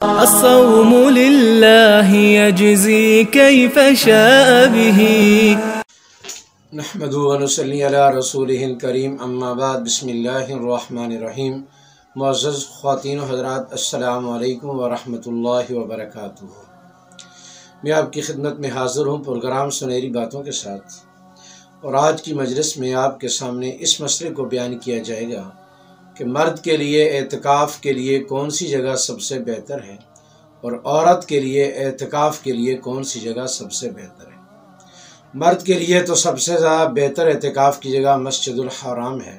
الصوم لله يجزي كيف شاء به. نحمد و نصلی علی رسولہ الکریم، اما بعد، بسم اللہ الرحمن الرحیم۔ معزز خواتین و حضرات، السلام علیکم ورحمۃ اللہ وبرکاتہ۔ میں آپ کی خدمت میں حاضر ہوں پروگرام سنہری باتوں کے ساتھ، اور آج کی مجلس میں آپ کے سامنے اس مسئلے کو بیان کیا جائے گا کہ مرد کے لیے اعتکاف کے لیے کون سی جگہ سب سے بہتر ہے، اور عورت کے لیے اعتکاف کے لیے کون سی جگہ سب سے بہتر ہے۔ مرد کے لیے تو سب سے زیادہ بہتر اعتکاف کی جگہ مسجد الحرام ہے،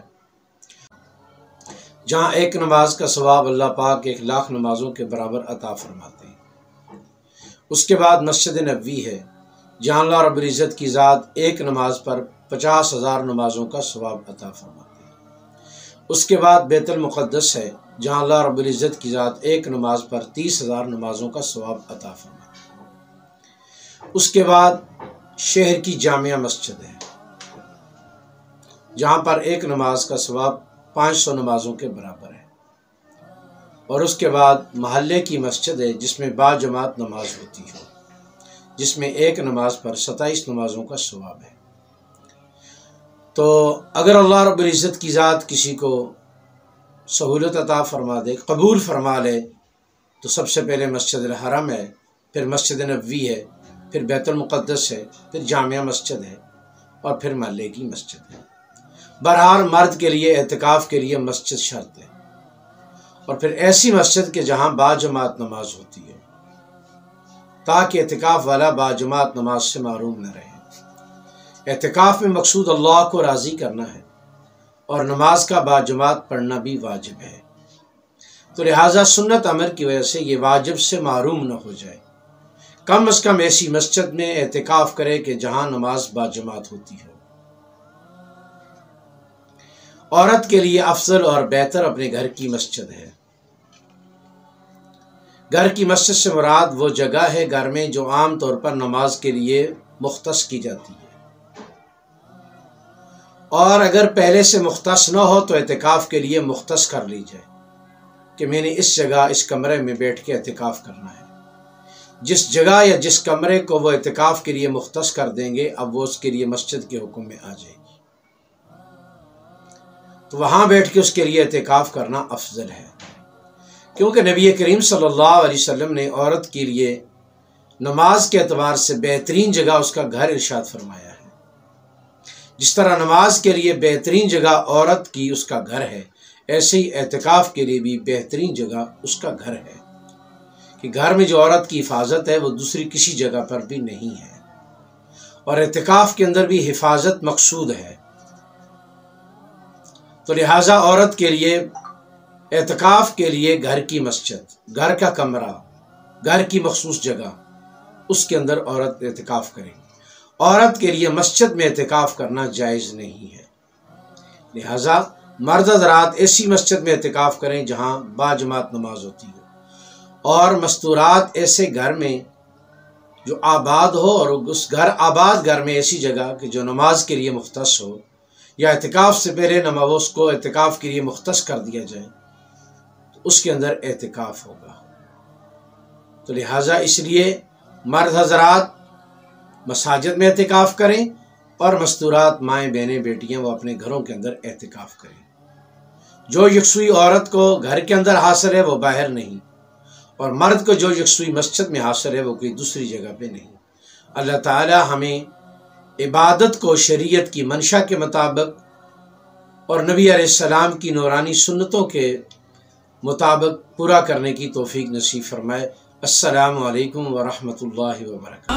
جہاں ایک نماز کا ثواب اللہ پاک 1,00,000 نمازوں کے برابر عطا فرماتے ہیں۔ اس کے بعد مسجد نبوی ہے، جہاں اللہ رب العزت کی ذات ایک نماز پر 50,000 نمازوں کا ثواب عطا فرماتے ہیں۔ اس کے بعد بیت المقدس ہے، جہاں اللہ رب العزت کی ذات ایک نماز پر 30,000 نمازوں کا ثواب عطا فرماتے ہیں۔ اس کے بعد شہر کی جامع مسجد ہے، جہاں پر ایک نماز کا ثواب 500 نمازوں کے برابر ہے۔ اور اس کے بعد محلے کی مسجد ہے، جس میں باجماعت نماز ہوتی ہے، جس میں ایک نماز پر 27 نمازوں کا ثواب ہے۔ تو اگر اللہ رب العزت کی ذات کسی کو سہولت عطا فرما دے، قبول فرما لے، تو سب سے پہلے مسجد الحرم ہے، پھر مسجد نبوی ہے، پھر بیت المقدس ہے، پھر جامع مسجد ہے، اور پھر محلے کی مسجد ہے۔ بہرحال مرد کے لیے اعتکاف کے لیے مسجد شرط ہے، اور پھر ایسی مسجد کہ جہاں باجماعت نماز ہوتی ہے، تاکہ اعتکاف والا باجماعت نماز سے محروم نہ رہے۔ اعتکاف میں مقصود اللہ کو راضی کرنا ہے، اور نماز کا باجماعت پڑھنا بھی واجب ہے، تو لہٰذا سنت امر کی وجہ سے یہ واجب سے محروم نہ ہو جائے۔ کم از کم ایسی مسجد میں اعتکاف کرے کہ جہاں نماز باجماعت ہوتی ہو۔ عورت کے لیے افضل اور بہتر اپنے گھر کی مسجد ہے۔ گھر کی مسجد سے مراد وہ جگہ ہے گھر میں جو عام طور پر نماز کے لیے مختص کی جاتی ہے، اور اگر پہلے سے مختص نہ ہو تو اعتکاف کے لیے مختص کر لی جائے کہ میں نے اس جگہ اس کمرے میں بیٹھ کے اعتکاف کرنا ہے۔ جس جگہ یا جس کمرے کو وہ اعتکاف کے لیے مختص کر دیں گے، اب وہ اس کے لیے مسجد کے حکم میں آ جائے گی، تو وہاں بیٹھ کے اس کے لیے اعتکاف کرنا افضل ہے، کیونکہ نبی کریم صلی اللہ علیہ وسلم نے عورت کے لیے نماز کے اعتبار سے بہترین جگہ اس کا گھر ارشاد فرمایا ہے۔ جس طرح نماز کے لیے بہترین جگہ عورت کی اس کا گھر ہے، ایسے ہی اعتکاف کے لیے بھی بہترین جگہ اس کا گھر ہے، کہ گھر میں جو عورت کی حفاظت ہے وہ دوسری کسی جگہ پر بھی نہیں ہے، اور اعتکاف کے اندر بھی حفاظت مقصود ہے۔ تو لہٰذا عورت کے لیے اعتکاف کے لیے گھر کی مسجد، گھر کا کمرہ، گھر کی مخصوص جگہ، اس کے اندر عورت اعتکاف کرے۔ عورت کے لیے مسجد میں اعتکاف کرنا جائز نہیں ہے، لہٰذا مرد حضرات ایسی مسجد میں اعتکاف کریں جہاں باجماعت نماز ہوتی ہے، اور مستورات ایسے گھر میں جو آباد ہو، اور اس آباد گھر میں ایسی جگہ کہ جو نماز کے لیے مختص ہو، یا اعتکاف سے پہلے اس کو اعتکاف کے لیے مختص کر دیا جائے، تو اس کے اندر اعتکاف ہوگا۔ تو لہٰذا اس لیے مرد حضرات مساجد میں اعتکاف کریں، اور مستورات مائیں بہنیں بیٹیاں وہ اپنے گھروں کے اندر اعتکاف کریں۔ جو یکسوئی عورت کو گھر کے اندر حاصل ہے وہ باہر نہیں، اور مرد کو جو یکسوئی مسجد میں حاصل ہے وہ کوئی دوسری جگہ پہ نہیں۔ اللہ تعالی ہمیں عبادت کو شریعت کی منشا کے مطابق اور نبی علیہ السلام کی نورانی سنتوں کے مطابق پورا کرنے کی توفیق نصیب فرمائے۔ السلام علیکم ورحمۃ اللہ وبرکاتہ۔